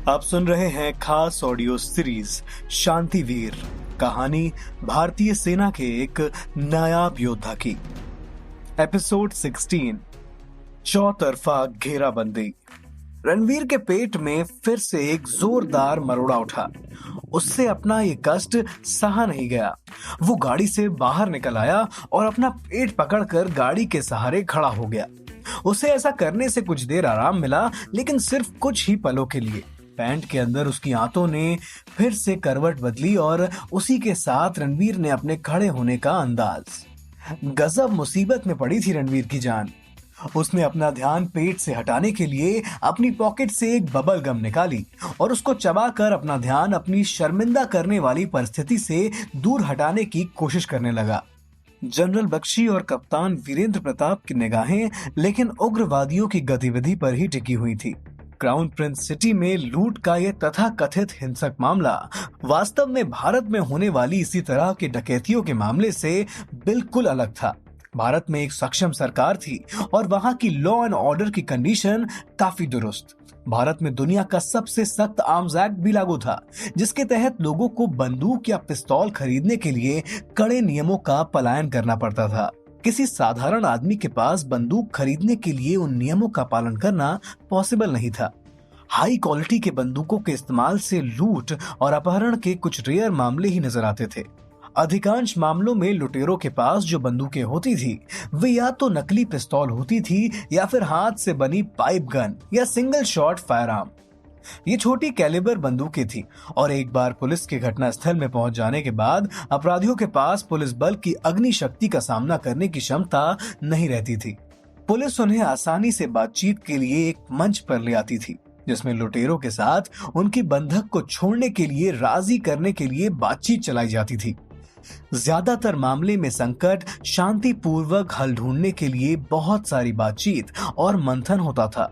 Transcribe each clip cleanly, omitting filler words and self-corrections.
आप सुन रहे हैं खास ऑडियो सीरीज शांतिवीर, कहानी भारतीय सेना के एक नायाब योद्धा की। एपिसोड 16, चौतरफा घेराबंदी। रणवीर के पेट में फिर से एक जोरदार मरोड़ा उठा। उससे अपना ये कष्ट सहा नहीं गया। वो गाड़ी से बाहर निकल आया और अपना पेट पकड़कर गाड़ी के सहारे खड़ा हो गया। उसे ऐसा करने से कुछ देर आराम मिला, लेकिन सिर्फ कुछ ही पलों के लिए। पैंट के अंदर उसकी आंतों ने फिर से करवट बदली और उसी के साथ रणवीर ने अपने खड़े होने का अंदाज। गजब मुसीबत में पड़ी थी रणवीर की जान। उसने अपना ध्यान पेट से हटाने के लिए अपनी पॉकेट से एक बबल गम निकाली और उसको चबाकर अपना ध्यान अपनी शर्मिंदा करने वाली परिस्थिति से दूर हटाने की कोशिश करने लगा। जनरल बख्शी और कप्तान वीरेंद्र प्रताप की निगाहें लेकिन उग्रवादियों की गतिविधि पर ही टिकी हुई थी। क्राउन प्रिंस सिटी में लूट का यह तथाकथित हिंसक मामला वास्तव में भारत में होने वाली इसी तरह के डकैतियों के मामले से बिल्कुल अलग था। भारत में एक सक्षम सरकार थी और वहां की लॉ एंड ऑर्डर की कंडीशन काफी दुरुस्त। भारत में दुनिया का सबसे सख्त आर्म्स एक्ट भी लागू था, जिसके तहत लोगों को बंदूक या पिस्तौल खरीदने के लिए कड़े नियमों का पलायन करना पड़ता था। किसी साधारण आदमी के पास बंदूक खरीदने के लिए उन नियमों का पालन करना पॉसिबल नहीं था। हाई क्वालिटी के बंदूकों के इस्तेमाल से लूट और अपहरण के कुछ रेयर मामले ही नजर आते थे। अधिकांश मामलों में लुटेरों के पास जो बंदूकें होती थी वे या तो नकली पिस्तौल होती थी या फिर हाथ से बनी पाइप गन या सिंगल शॉट फायर आर्म। ये छोटी कैलिबर बंदूकें थी और एक बार पुलिस के घटनास्थल में पहुंच जाने के बाद अपराधियों के पास पुलिस बल की अग्नि शक्ति का सामना करने की क्षमता नहीं रहती थी। पुलिस उन्हें आसानी से बातचीत के लिए एक मंच पर ले आती थी, जिसमें लुटेरों के साथ उनकी बंधक को छोड़ने के लिए राजी करने के लिए बातचीत चलाई जाती थी। ज्यादातर मामले में संकट शांतिपूर्वक हल ढूंढने के लिए बहुत सारी बातचीत और मंथन होता था।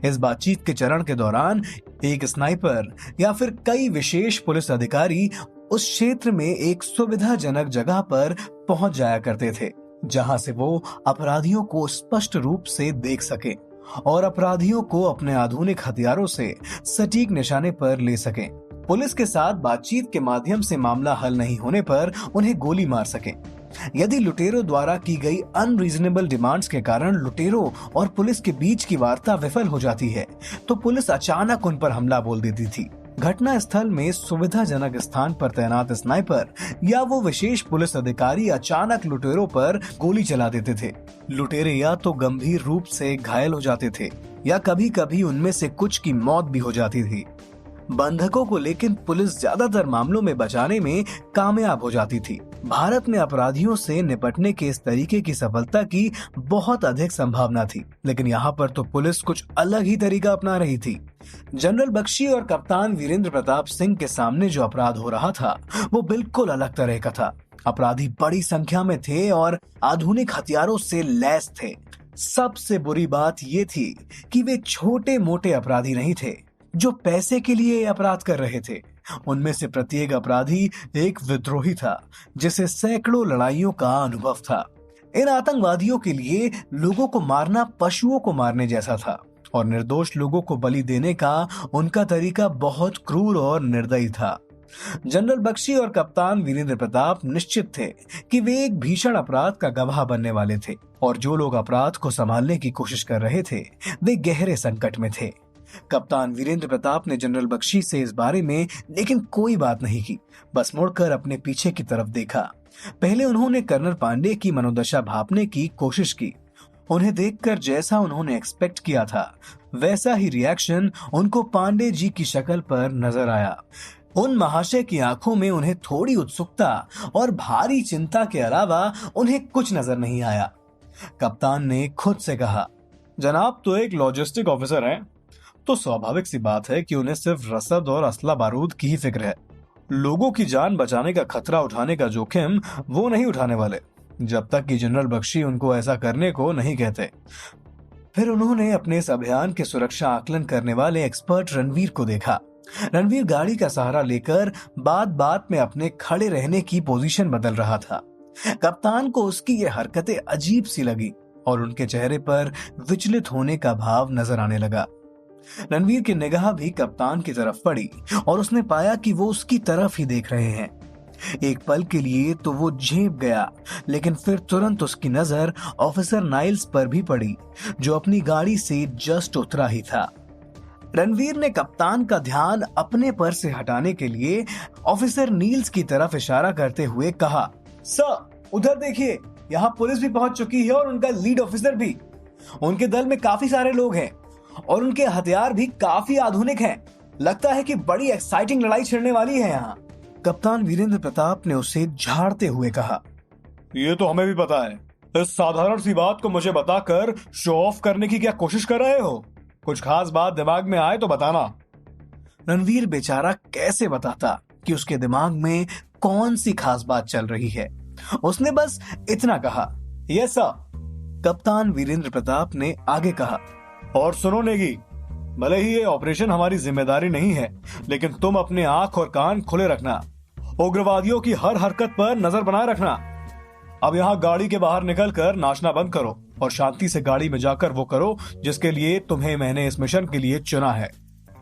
इस बातचीत के चरण के दौरान एक स्नाइपर या फिर कई विशेष पुलिस अधिकारी उस क्षेत्र में एक सुविधाजनक जगह पर पहुंच जाया करते थे, जहां से वो अपराधियों को स्पष्ट रूप से देख सके और अपराधियों को अपने आधुनिक हथियारों से सटीक निशाने पर ले सकें। पुलिस के साथ बातचीत के माध्यम से मामला हल नहीं होने पर उन्हें गोली मार सकें। यदि लुटेरों द्वारा की गई अनरीजनेबल डिमांड्स के कारण लुटेरों और पुलिस के बीच की वार्ता विफल हो जाती है, तो पुलिस अचानक उन पर हमला बोल देती थी। घटना स्थल में सुविधाजनक स्थान पर तैनात स्नाइपर या वो विशेष पुलिस अधिकारी अचानक लुटेरों पर गोली चला देते थे। लुटेरे या तो गंभीर रूप से घायल हो जाते थे या कभी कभी उनमें से कुछ की मौत भी हो जाती थी। बंधकों को लेकिन पुलिस ज्यादातर मामलों में बचाने में कामयाब हो जाती थी। भारत में अपराधियों से निपटने के इस तरीके की सफलता की बहुत अधिक संभावना थी, लेकिन यहाँ पर तो पुलिस कुछ अलग ही तरीका अपना रही थी। जनरल बख्शी और कप्तान वीरेंद्र प्रताप सिंह के सामने जो अपराध हो रहा था वो बिल्कुल अलग तरह का था। अपराधी बड़ी संख्या में थे और आधुनिक हथियारों से लैस थे। सबसे बुरी बात ये थी कि वे छोटे मोटे अपराधी नहीं थे जो पैसे के लिए अपराध कर रहे थे। उनमें से प्रत्येक अपराधी एक विद्रोही था जिसे सैकड़ों लड़ाइयों का अनुभव था। इन आतंकवादियों के लिए लोगों को मारना पशुओं को मारने जैसा था और निर्दोष लोगों को बलि देने का उनका तरीका बहुत क्रूर और निर्दयी था। जनरल बख्शी और कप्तान वीरेंद्र प्रताप निश्चित थे कि वे एक भीषण अपराध का गवाह बनने वाले थे और जो लोग अपराध को संभालने की कोशिश कर रहे थे वे गहरे संकट में थे। कप्तान वीरेंद्र प्रताप ने जनरल बख्शी से इस बारे में लेकिन कोई बात नहीं की, बस मुड़कर अपने पीछे की तरफ देखा। पहले उन्होंने कर्नल पांडे की मनोदशा भांपने की कोशिश की। उन्हें देखकर जैसा उन्होंने एक्सपेक्ट किया था वैसा ही रिएक्शन उनको पांडे जी की शक्ल पर नजर आया। उन महाशय की आंखों में उन्हें थोड़ी उत्सुकता और भारी चिंता के अलावा उन्हें कुछ नजर नहीं आया। कप्तान ने खुद से कहा, जनाब तो एक लॉजिस्टिक ऑफिसर हैं, तो स्वाभाविक सी बात है कि उन्हें सिर्फ रसद और असला बारूद की ही फिक्र है। लोगों की जान बचाने का खतरा उठाने का जोखिम वो नहीं उठाने वाले, जब तक कि जनरल बख्शी उनको ऐसा करने को नहीं कहते। फिर उन्होंने अपने इस अभियान के सुरक्षा आकलन करने वाले एक्सपर्ट रणवीर को देखा। रणवीर गाड़ी का सहारा लेकर बात बात में अपने खड़े रहने की पोजीशन बदल रहा था। कप्तान को उसकी ये हरकतें अजीब सी लगी और उनके चेहरे पर विचलित होने का भाव नजर आने लगा। रणवीर की निगाह भी कप्तान की तरफ पड़ी और उसने पाया कि वो उसकी तरफ ही देख रहे हैं। एक पल के लिए तो वो झेप गया, लेकिन फिर तुरंत उसकी नजर ऑफिसर नाइल्स पर भी पड़ी, जो अपनी गाड़ी से जस्ट उतरा ही था। रणवीर ने कप्तान का ध्यान अपने पर से हटाने के लिए ऑफिसर नील्स की तरफ इशारा करते हुए कहा, सर उधर देखिए, यहाँ पुलिस भी पहुंच चुकी है और उनका लीड ऑफिसर भी। उनके दल में काफी सारे लोग हैं और उनके हथियार भी काफी आधुनिक हैं। लगता है कि बड़ी एक्साइटिंग लड़ाई छिड़ने वाली है यहाँ। कप्तान वीरेंद्र प्रताप ने उसे झाड़ते हुए कहा, ये तो हमें भी पता है। इस साधारण सी बात को मुझे बताकर शो ऑफ करने की क्या कोशिश कर रहे हो? कुछ खास बात दिमाग में आए तो बताना। रणवीर बेचारा कैसे बताता कि उसके दिमाग में कौन सी खास बात चल रही है। उसने बस इतना कहा, यस सर। कप्तान वीरेंद्र प्रताप ने आगे कहा, और सुनो नेगी, भले ही ये ऑपरेशन हमारी जिम्मेदारी नहीं है, लेकिन तुम अपने आंख और कान खुले रखना। उग्रवादियों की हर हरकत पर नजर बनाए रखना। अब यहाँ गाड़ी के बाहर निकलकर नाचना बंद करो और शांति से गाड़ी में जाकर वो करो जिसके लिए तुम्हें मैंने इस मिशन के लिए चुना है।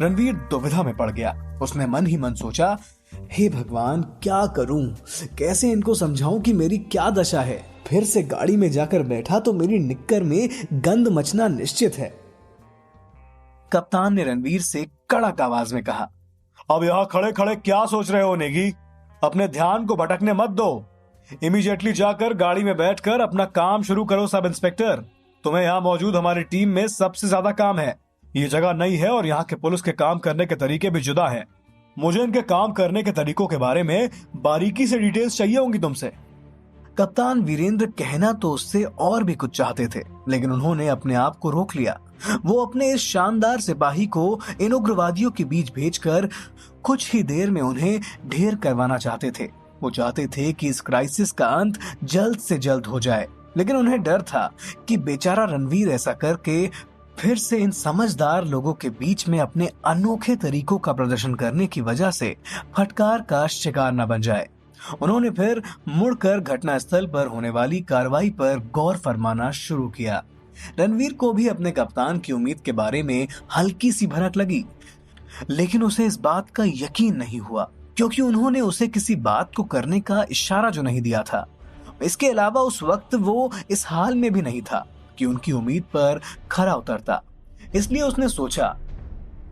रणवीर दुविधा में पड़ गया। उसने मन ही मन सोचा, हे भगवान, क्या करूं? कैसे इनको समझाऊं कि मेरी क्या दशा है? फिर से गाड़ी में जाकर बैठा तो मेरी निक्कर में गंद मचना निश्चित है। कप्तान ने रणवीर से कड़क आवाज में कहा, अब यहाँ खड़े खड़े क्या सोच रहे हो नेगी? अपने ध्यान को भटकने मत दो। इमीडिएटली जाकर गाड़ी में बैठकर अपना काम शुरू करो सब इंस्पेक्टर। तुम्हें यहाँ मौजूद हमारी टीम में सबसे ज्यादा काम है। ये जगह नई है और यहाँ के पुलिस के काम करने के तरीके भी जुदा हैं। मुझे इनके काम करने के तरीकों के बारे में बारीकी से डिटेल्स चाहिए होंगी तुमसे। कप्तान वीरेंद्र कहना तो उससे और भी कुछ चाहते थे, लेकिन उन्होंने अपने आप को रोक लिया। वो अपने इस शानदार सिपाही को इन उग्रवादियों के बीच भेजकर कुछ ही देर में उन्हें ढेर करवाना चाहते थे। वो चाहते थे कि इस क्राइसिस का अंत जल्द से जल्द हो जाए, लेकिन उन्हें डर था कि बेचारा रणवीर ऐसा करके फिर से इन समझदार लोगों के बीच में अपने अनोखे तरीकों का प्रदर्शन करने की वजह से फटकार का शिकार न बन जाए। उन्होंने फिर मुड़कर घटनास्थल पर होने वाली कार्रवाई पर गौर फरमाना शुरू किया। रणवीर को भी अपने कप्तान की उम्मीद के बारे में हल्की सी भनक लगी, लेकिन उसे इस बात का यकीन नहीं हुआ, क्योंकि उन्होंने उसे किसी बात को करने का इशारा जो नहीं दिया था। इसके अलावा उस वक्त वो इस हाल में भी नहीं था कि उनकी उम्मीद पर खरा उतरता। इसलिए उसने सोचा,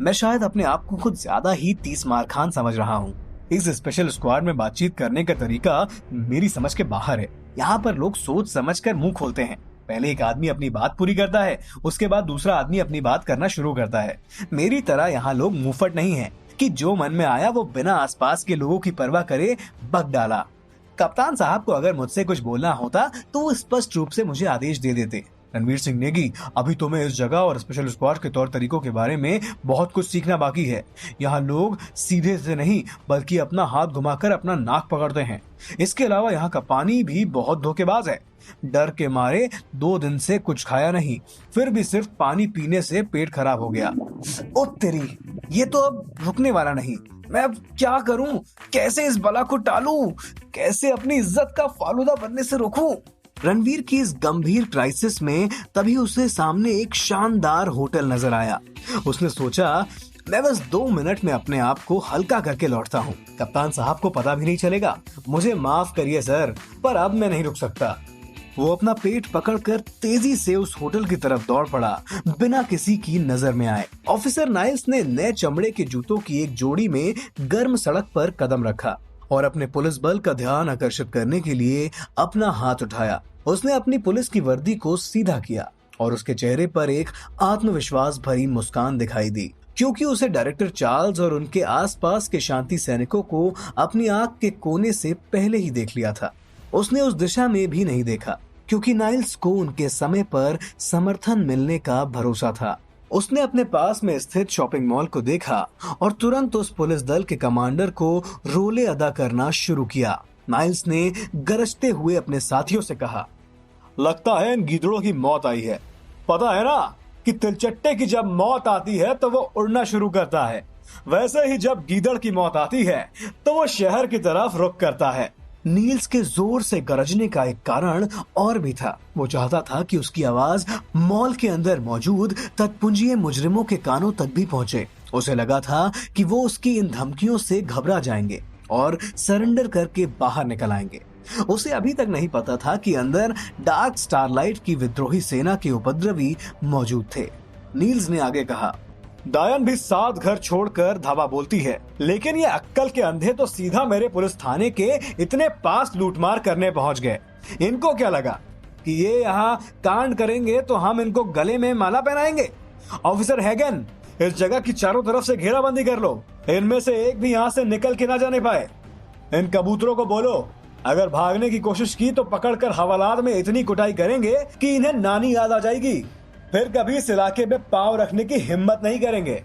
मैं शायद अपने आप को खुद ज्यादा ही 30 मार खान समझ रहा हूँ। इस स्पेशल स्क्वाड में बातचीत करने का तरीका मेरी समझ के बाहर है। यहाँ पर लोग सोच समझकर मुंह खोलते हैं। पहले एक आदमी अपनी बात पूरी करता है, उसके बाद दूसरा आदमी अपनी बात करना शुरू करता है। मेरी तरह यहाँ लोग मुंहफट नहीं है कि जो मन में आया वो बिना आसपास के लोगों की परवाह करे बक डाला। कप्तान साहब को अगर मुझसे कुछ बोलना होता तो वो स्पष्ट रूप से मुझे आदेश दे देते। रणवीर सिंह नेगी, अभी तुम्हें इस जगह और स्पेशल स्क्वाड के तौर तरीकों के बारे में बहुत कुछ सीखना बाकी है। यहाँ लोग सीधे से नहीं बल्कि अपना हाथ घुमाकर अपना नाक पकड़ते हैं। इसके अलावा यहाँ का पानी भी बहुत धोखेबाज है। डर के मारे 2 दिन से कुछ खाया नहीं, फिर भी सिर्फ पानी पीने से पेट खराब हो गया। ओ तेरी, ये तो अब रुकने वाला नहीं। मैं अब क्या करूं? कैसे इस बला को टालूं? कैसे अपनी इज्जत का फालूदा बनने से रोकूं? रणवीर की इस गंभीर क्राइसिस में तभी उसे सामने एक शानदार होटल नजर आया। उसने सोचा, मैं बस 2 मिनट में अपने आप को हल्का करके लौटता हूँ। कप्तान साहब को पता भी नहीं चलेगा। मुझे माफ करिए सर, पर अब मैं नहीं रुक सकता। वो अपना पेट पकड़कर तेजी से उस होटल की तरफ दौड़ पड़ा, बिना किसी की नजर में आए। ऑफिसर नाइल्स ने नए चमड़े के जूतों की एक जोड़ी में गर्म सड़क पर कदम रखा और अपने पुलिस बल का ध्यान आकर्षित करने के लिए अपना हाथ उठाया। उसने अपनी पुलिस की वर्दी को सीधा किया और उसके चेहरे पर एक आत्मविश्वास भरी मुस्कान दिखाई दी, क्योंकि उसे डायरेक्टर चार्ल्स और उनके आसपास के शांति सैनिकों को अपनी आंख के कोने से पहले ही देख लिया था। उसने उस दिशा में भी नहीं देखा, क्योंकि नाइल्स को उनके समय पर समर्थन मिलने का भरोसा था। उसने अपने पास में स्थित शॉपिंग मॉल को देखा और तुरंत उस पुलिस दल के कमांडर को रोले अदा करना शुरू किया। नाइल्स ने गरजते हुए अपने साथियों से कहा, लगता है इन गीदड़ों की मौत आई है। पता है ना कि तिलचट्टे की जब मौत आती है तो वो उड़ना शुरू करता है, वैसे ही जब गीदड़ की मौत आती है तो वो शहर की तरफ रुख करता है। नील्स के जोर से गरजने का एक कारण और भी था। वो चाहता था कि उसकी आवाज मॉल के अंदर मौजूद तत्पुंजीय मुजरिमों के कानों तक भी पहुंचे। उसे लगा था कि वो उसकी इन धमकियों से घबरा जाएंगे और सरेंडर करके बाहर निकल आएंगे। उसे अभी तक नहीं पता था कि अंदर डार्क स्टारलाइट की विद्रोही सेना के उपद्रवी मौजूद थे। नील्स ने आगे कहा, डायन भी 7 घर छोड़कर धावा बोलती है, लेकिन ये अक्कल के अंधे तो सीधा मेरे पुलिस थाने के इतने पास लूटमार करने पहुंच गए। इनको क्या लगा कि ये यहाँ कांड करेंगे तो हम इनको गले में माला पहनाएंगे। ऑफिसर हैगन, इस जगह की चारों तरफ से घेराबंदी कर लो, इनमें से एक भी यहाँ से निकल के ना जाने पाए। इन कबूतरों को बोलो, अगर भागने की कोशिश की तो पकड़कर हवालात में इतनी कुटाई करेंगे कि इन्हें नानी याद आ जाएगी, फिर कभी इस इलाके में पांव रखने की हिम्मत नहीं करेंगे।